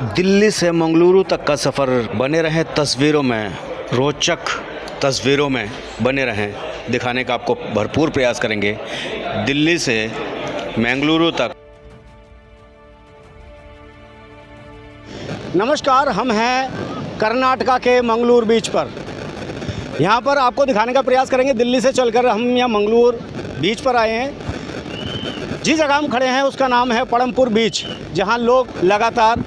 दिल्ली से मंगलुरु तक का सफ़र बने रहें तस्वीरों में, रोचक तस्वीरों में बने रहें, दिखाने का आपको भरपूर प्रयास करेंगे। दिल्ली से मंगलुरु तक। नमस्कार, हम हैं कर्नाटका के मंगलूर बीच पर। यहाँ पर आपको दिखाने का प्रयास करेंगे। दिल्ली से चलकर हम यहाँ मंगलूर बीच पर आए हैं। जिस जगह हम खड़े हैं उसका नाम है पड़मपुर बीच, जहाँ लोग लगातार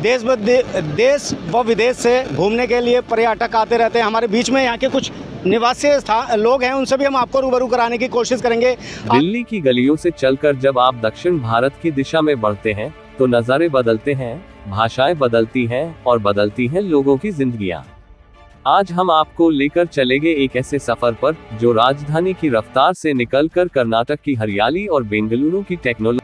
देश व विदेश से घूमने के लिए पर्यटक आते रहते हैं। हमारे बीच में यहाँ के कुछ निवासी लोग हैं, उनसे भी हम आपको रूबरू कराने की कोशिश करेंगे। दिल्ली की गलियों से चलकर जब आप दक्षिण भारत की दिशा में बढ़ते हैं तो नज़ारे बदलते हैं, भाषाएं बदलती हैं और बदलती हैं लोगों की जिंदगियां। आज हम आपको लेकर चलेंगे एक ऐसे सफर पर जो राजधानी की रफ्तार से निकलकर कर्नाटक की हरियाली और बेंगलुरु की टेक्नोलॉजी।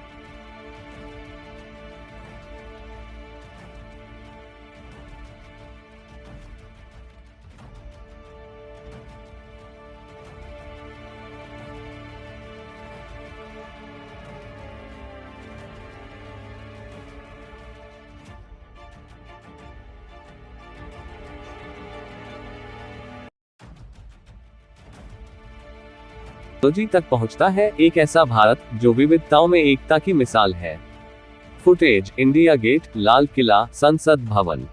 तक पहुंचता है एक ऐसा भारत जो विविधताओं में एकता की मिसाल है। Footage, India gate, Lal Qila, संसद भवन।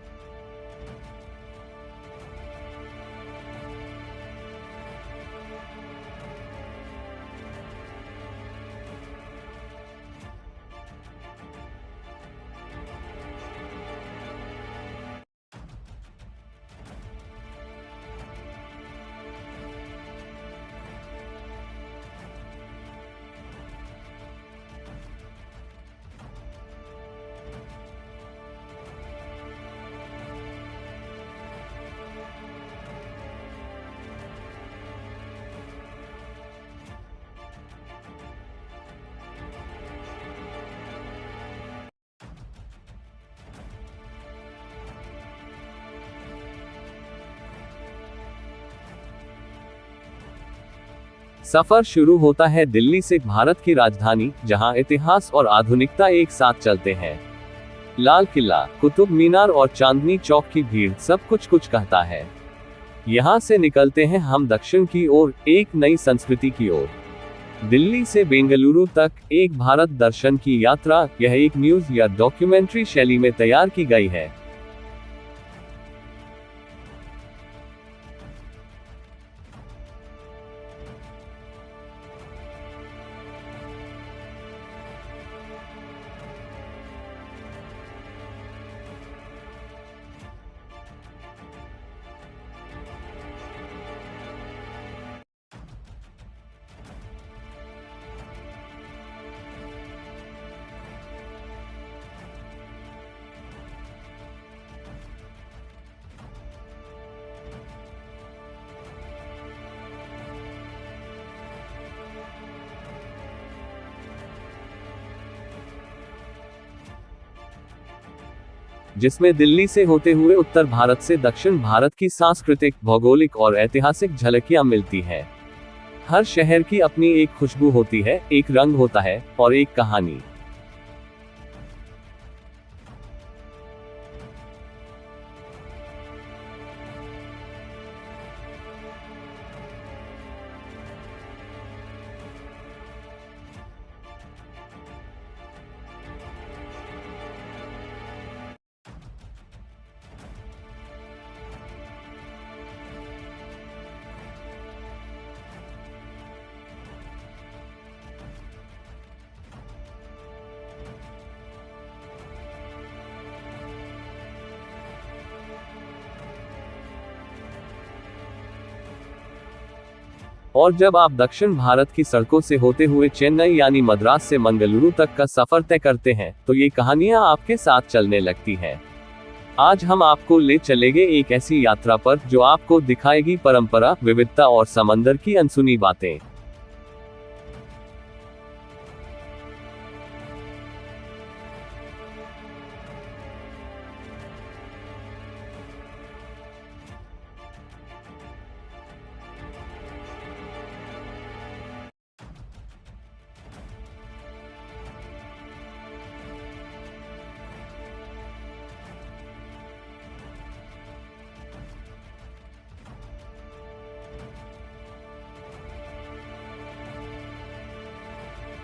सफर शुरू होता है दिल्ली से, भारत की राजधानी, जहां इतिहास और आधुनिकता एक साथ चलते हैं। लाल किला, कुतुब मीनार और चांदनी चौक की भीड़ सब कुछ कहता है। यहां से निकलते हैं हम दक्षिण की ओर, एक नई संस्कृति की ओर। दिल्ली से बेंगलुरु तक एक भारत दर्शन की यात्रा, यह एक न्यूज या डॉक्यूमेंट्री शैली में तैयार की गई है। जिसमें दिल्ली से होते हुए उत्तर भारत से दक्षिण भारत की सांस्कृतिक, भौगोलिक और ऐतिहासिक झलकियां मिलती हैं। हर शहर की अपनी एक खुशबू होती है, एक रंग होता है और एक कहानी। और जब आप दक्षिण भारत की सड़कों से होते हुए चेन्नई यानी मद्रास से मंगलुरु तक का सफर तय करते हैं तो ये कहानियां आपके साथ चलने लगती हैं। आज हम आपको ले चलेंगे एक ऐसी यात्रा पर जो आपको दिखाएगी परंपरा, विविधता और समंदर की अनसुनी बातें।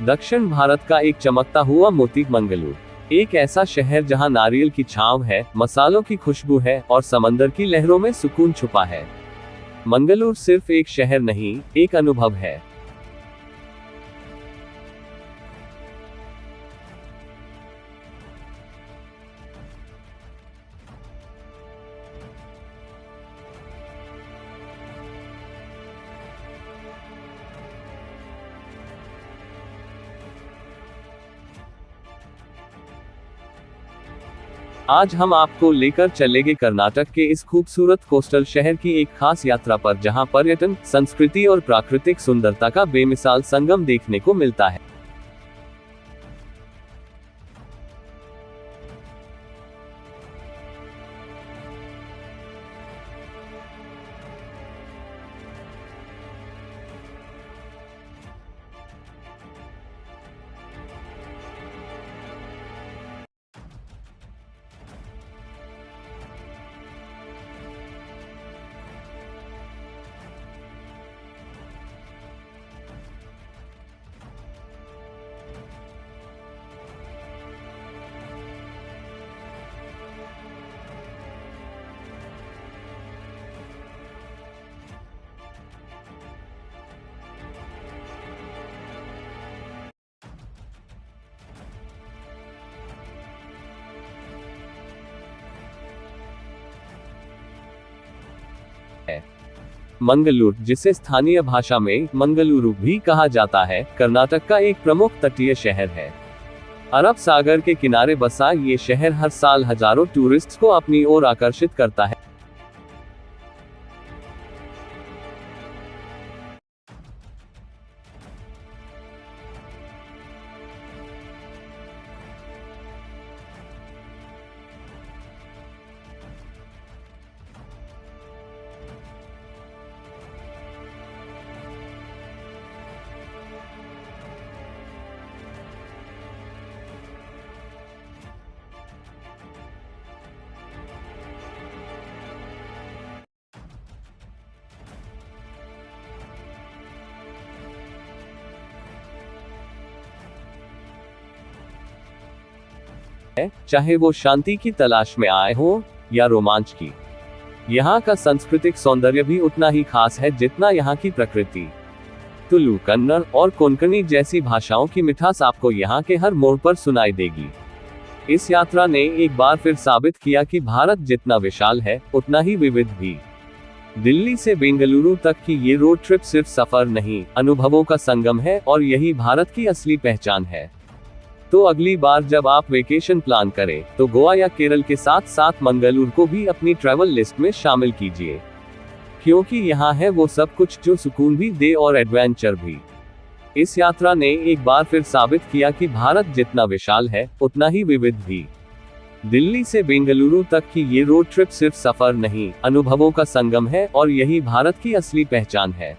दक्षिण भारत का एक चमकता हुआ मोती मंगलूर, एक ऐसा शहर जहां नारियल की छांव है, मसालों की खुशबू है और समंदर की लहरों में सुकून छुपा है। मंगलूर सिर्फ एक शहर नहीं, एक अनुभव है। आज हम आपको लेकर चलेंगे कर्नाटक के इस खूबसूरत कोस्टल शहर की एक खास यात्रा पर, जहां पर्यटन, संस्कृति और प्राकृतिक सुंदरता का बेमिसाल संगम देखने को मिलता है। मंगलूर, जिसे स्थानीय भाषा में मंगलुरु भी कहा जाता है, कर्नाटक का एक प्रमुख तटीय शहर है। अरब सागर के किनारे बसा ये शहर हर साल हजारों टूरिस्ट्स को अपनी ओर आकर्षित करता है। चाहे वो शांति की तलाश में आए हो या रोमांच की, यहाँ का सांस्कृतिक सौंदर्य भी उतना ही खास है जितना यहाँ की प्रकृति। तुलु, कन्नड़ और कोंकणी जैसी भाषाओं की मिठास आपको यहाँ के हर मोड़ पर सुनाई देगी। इस यात्रा ने एक बार फिर साबित किया कि भारत जितना विशाल है, उतना ही विविध भी। दिल्ली से बेंगलुरु तक की ये रोड ट्रिप सिर्फ सफर नहीं, अनुभवों का संगम है और यही भारत की असली पहचान है। तो अगली बार जब आप वेकेशन प्लान करें, तो गोवा या केरल के साथ साथ मंगलूर को भी अपनी ट्रैवल लिस्ट में शामिल कीजिए, क्योंकि यहाँ है वो सब कुछ जो सुकून भी दे और एडवेंचर भी। इस यात्रा ने एक बार फिर साबित किया कि भारत जितना विशाल है, उतना ही विविध भी। दिल्ली से बेंगलुरु तक की ये रोड ट्रिप सिर्फ सफर नहीं, अनुभवों का संगम है और यही भारत की असली पहचान है।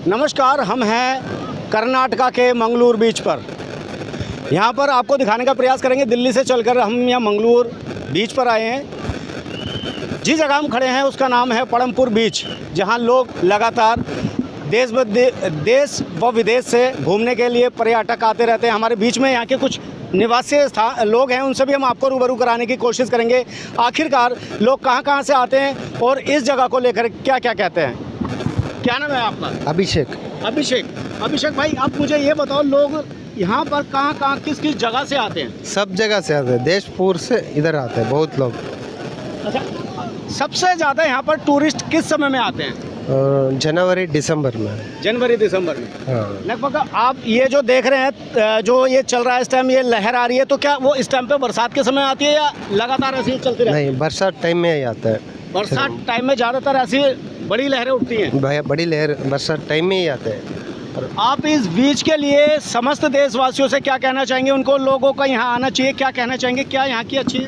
नमस्कार, हम हैं कर्नाटका के मंगलूर बीच पर। यहाँ पर आपको दिखाने का प्रयास करेंगे, दिल्ली से चलकर हम यहाँ मंगलूर बीच पर आए हैं। जिस जगह हम खड़े हैं उसका नाम है पड़मपुर बीच, जहाँ लोग लगातार देश व विदेश से घूमने के लिए पर्यटक आते रहते हैं। हमारे बीच में यहाँ के कुछ निवासी लोग हैं, उनसे भी हम आपको रूबरू कराने की कोशिश करेंगे। आखिरकार लोग कहाँ से आते हैं और इस जगह को लेकर क्या कहते हैं। क्या नाम है आपका? अभिषेक भाई, आप मुझे ये बताओ, लोग यहाँ पर कहाँ किस जगह से आते हैं? सब जगह से आते हैं, देशपुर से इधर आते हैं बहुत लोग। अच्छा, सबसे ज़्यादा यहाँ पर टूरिस्ट किस समय में आते हैं? जनवरी दिसंबर में। हाँ। लगभग आप ये जो देख रहे हैं, जो ये चल रहा है इस टाइम, ये लहर आ रही है, तो क्या वो इस टाइम पे बरसात के समय आती है या लगातार ऐसे ही चलती रहती है? नहीं, बरसात टाइम में ही आता है। बरसात टाइम में ज़्यादातर ऐसी बड़ी लहरें उठती हैं। बड़ी लहर बरसात टाइम में ही आते हैं। आप इस बीच के लिए समस्त देशवासियों से क्या कहना चाहेंगे? उनको लोगों का यहाँ आना चाहिए, क्या कहना चाहेंगे? क्या यहाँ की अच्छी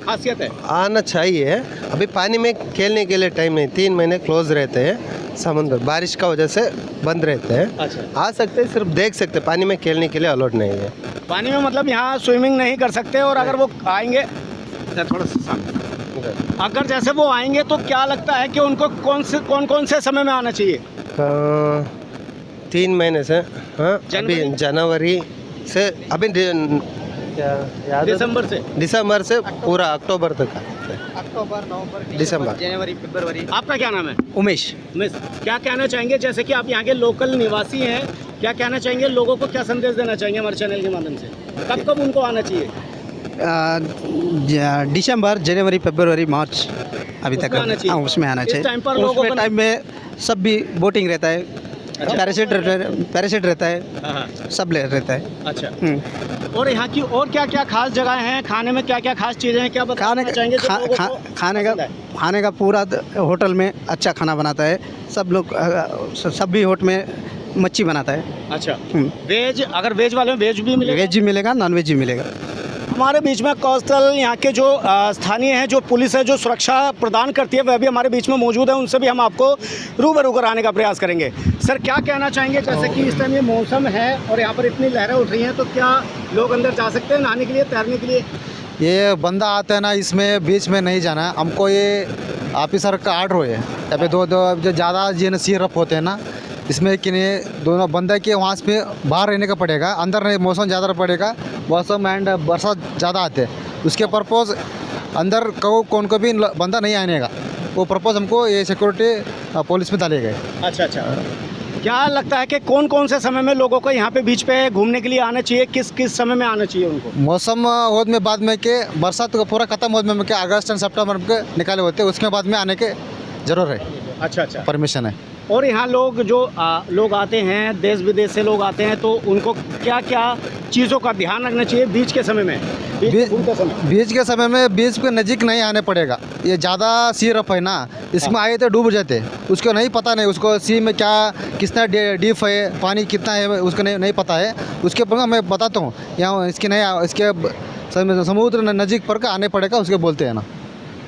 खासियत है? आना चाहिए। अभी पानी में खेलने के लिए टाइम नहीं, 3 महीने क्लोज रहते हैं समुद्र, बारिश का वजह से बंद रहते हैं। अच्छा, आ सकते हैं, सिर्फ देख सकते, पानी में खेलने के लिए अलाउड नहीं है। पानी में मतलब यहाँ स्विमिंग नहीं कर सकते। और अगर वो आएंगे थोड़ा सा, अगर जैसे वो आएंगे तो क्या लगता है कि उनको कौन से समय में आना चाहिए? 3 महीने से, हाँ, जनवरी? अभी जनवरी से, अभी दिसंबर से पूरा अक्टूबर तक। अक्टूबर, नवंबर, दिसंबर, जनवरी, फरवरी। आपका क्या नाम है? उमेश। क्या कहना चाहेंगे, जैसे कि आप यहाँ के लोकल निवासी हैं, क्या कहना चाहेंगे? लोगों को क्या संदेश देना चाहेंगे हमारे चैनल के माध्यम से? कब उनको आना चाहिए? दिसंबर, जनवरी, फरवरी, मार्च अभी तक उसमें आना चाहिए। इस टाइम पर लोगों टाइम में सब भी बोटिंग रहता है, पैराशूट रहता है, सब रहता है। अच्छा, और यहाँ की और क्या खास जगह हैं? खाने में क्या खास चीज़ें हैं? क्या बताना चाहेंगे? खाने का पूरा होटल में अच्छा खाना बनाता है सब लोग। सब भी होटल में मच्छी बनाता है। अच्छा, वेज, अगर वेज वाले में वेज भी मिलेगा? वेज भी मिलेगा, नॉन वेज भी मिलेगा। हमारे बीच में कौशल यहाँ के जो स्थानीय हैं, जो पुलिस है, जो सुरक्षा प्रदान करती है, वह भी हमारे बीच में मौजूद है। उनसे भी हम आपको रूबरू कराने का प्रयास करेंगे। सर, क्या कहना चाहेंगे, जैसे कि इस टाइम ये मौसम है और यहाँ पर इतनी लहरें उठ रही हैं, तो क्या लोग अंदर जा सकते हैं नहाने के लिए, तैरने के लिए? ये बंदा आता है ना, इसमें बीच में नहीं जाना है हमको। ये ऑफिसर का आर्डर है। यहाँ पे दो जो ज़्यादा जीएनसी रफ होते हैं ना, इसमें कि नहीं, दोनों बंदा के वहाँ से बाहर रहने का पड़ेगा, अंदर नहीं। मौसम ज़्यादा पड़ेगा, मौसम एंड बरसात ज़्यादा आते हैं, उसके पर्पज़ अंदर कौन को भी बंदा नहीं आने का, वो पर्पज़ हमको ये सिक्योरिटी पुलिस में डाले गए। अच्छा, क्या लगता है कि कौन से समय में लोगों को यहाँ पे बीच पे घूमने के लिए आना चाहिए? किस समय में आना चाहिए उनको? मौसम होद में बाद में के बरसात का पूरा ख़त्म होद में के अगस्त एंड सितंबर के निकाले होते हैं, उसके बाद में आने के ज़रूर है। अच्छा, परमिशन है। और यहाँ लोग जो लोग आते हैं, देश विदेश से लोग आते हैं, तो उनको क्या चीज़ों का ध्यान रखना चाहिए बीच के समय में? बीच के समय में बीच के नज़दीक नहीं आने पड़ेगा। ये ज़्यादा सी रफ है ना, इसमें आए तो डूब जाते, उसको नहीं पता, नहीं उसको सी में क्या कितना डीप है, पानी कितना है, उसको नहीं पता है। उसके पर मैं बताता हूँ, यहाँ इसके समुद्र नज़दीक पर आने पड़ेगा, उसके बोलते हैं ना।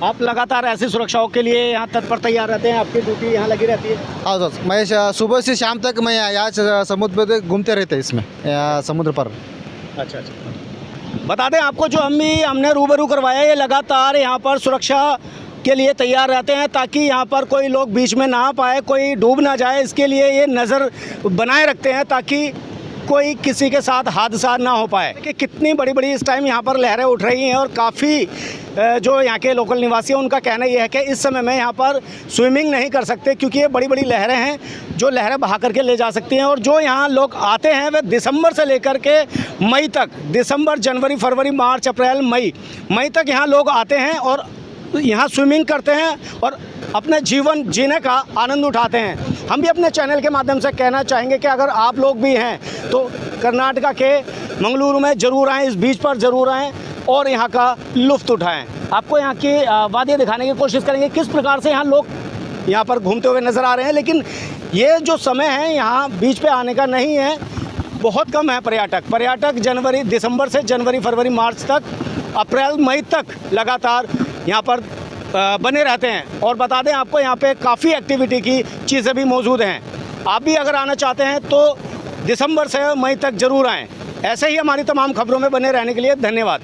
आप लगातार ऐसी सुरक्षाओं के लिए यहाँ तत्पर तैयार रहते हैं? आपकी ड्यूटी यहाँ लगी रहती है? हाँ सर, मैं सुबह से शाम तक मैं यहाँ समुद्र पर घूमते रहते हैं, इसमें समुद्र पर। अच्छा, बता दें आपको, जो हमने रूबरू करवाया, ये लगातार यहाँ पर सुरक्षा के लिए तैयार रहते हैं, ताकि यहाँ पर कोई लोग बीच में ना पाए, कोई डूब ना जाए, इसके लिए ये नज़र बनाए रखते हैं, ताकि कोई किसी के साथ हादसा ना हो पाए। कि कितनी बड़ी इस टाइम यहाँ पर लहरें उठ रही हैं, और काफ़ी जो यहाँ के लोकल निवासी हैं, उनका कहना यह है कि इस समय में यहाँ पर स्विमिंग नहीं कर सकते, क्योंकि ये बड़ी लहरें हैं जो लहरें बहा करके ले जा सकती हैं। और जो यहाँ लोग आते हैं वे दिसंबर से लेकर के मई तक, दिसंबर, जनवरी, फरवरी, मार्च, अप्रैल, मई तक यहाँ लोग आते हैं और यहाँ स्विमिंग करते हैं और अपने जीवन जीने का आनंद उठाते हैं। हम भी अपने चैनल के माध्यम से कहना चाहेंगे कि अगर आप लोग भी हैं तो कर्नाटका के मंगलुरु में ज़रूर आएँ, इस बीच पर ज़रूर आएँ और यहाँ का लुत्फ़ उठाएं। आपको यहाँ की वादियाँ दिखाने की कोशिश करेंगे, किस प्रकार से यहाँ लोग यहाँ पर घूमते हुए नज़र आ रहे हैं। लेकिन ये जो समय है यहाँ बीच पे आने का नहीं है, बहुत कम है पर्यटक दिसंबर से जनवरी, फरवरी, मार्च तक, अप्रैल, मई तक लगातार यहाँ पर बने रहते हैं। और बता दें आपको, यहाँ पे काफ़ी एक्टिविटी की चीज़ें भी मौजूद हैं। आप भी अगर आना चाहते हैं तो दिसंबर से मई तक जरूर आएँ। ऐसे ही हमारी तमाम खबरों में बने रहने के लिए धन्यवाद।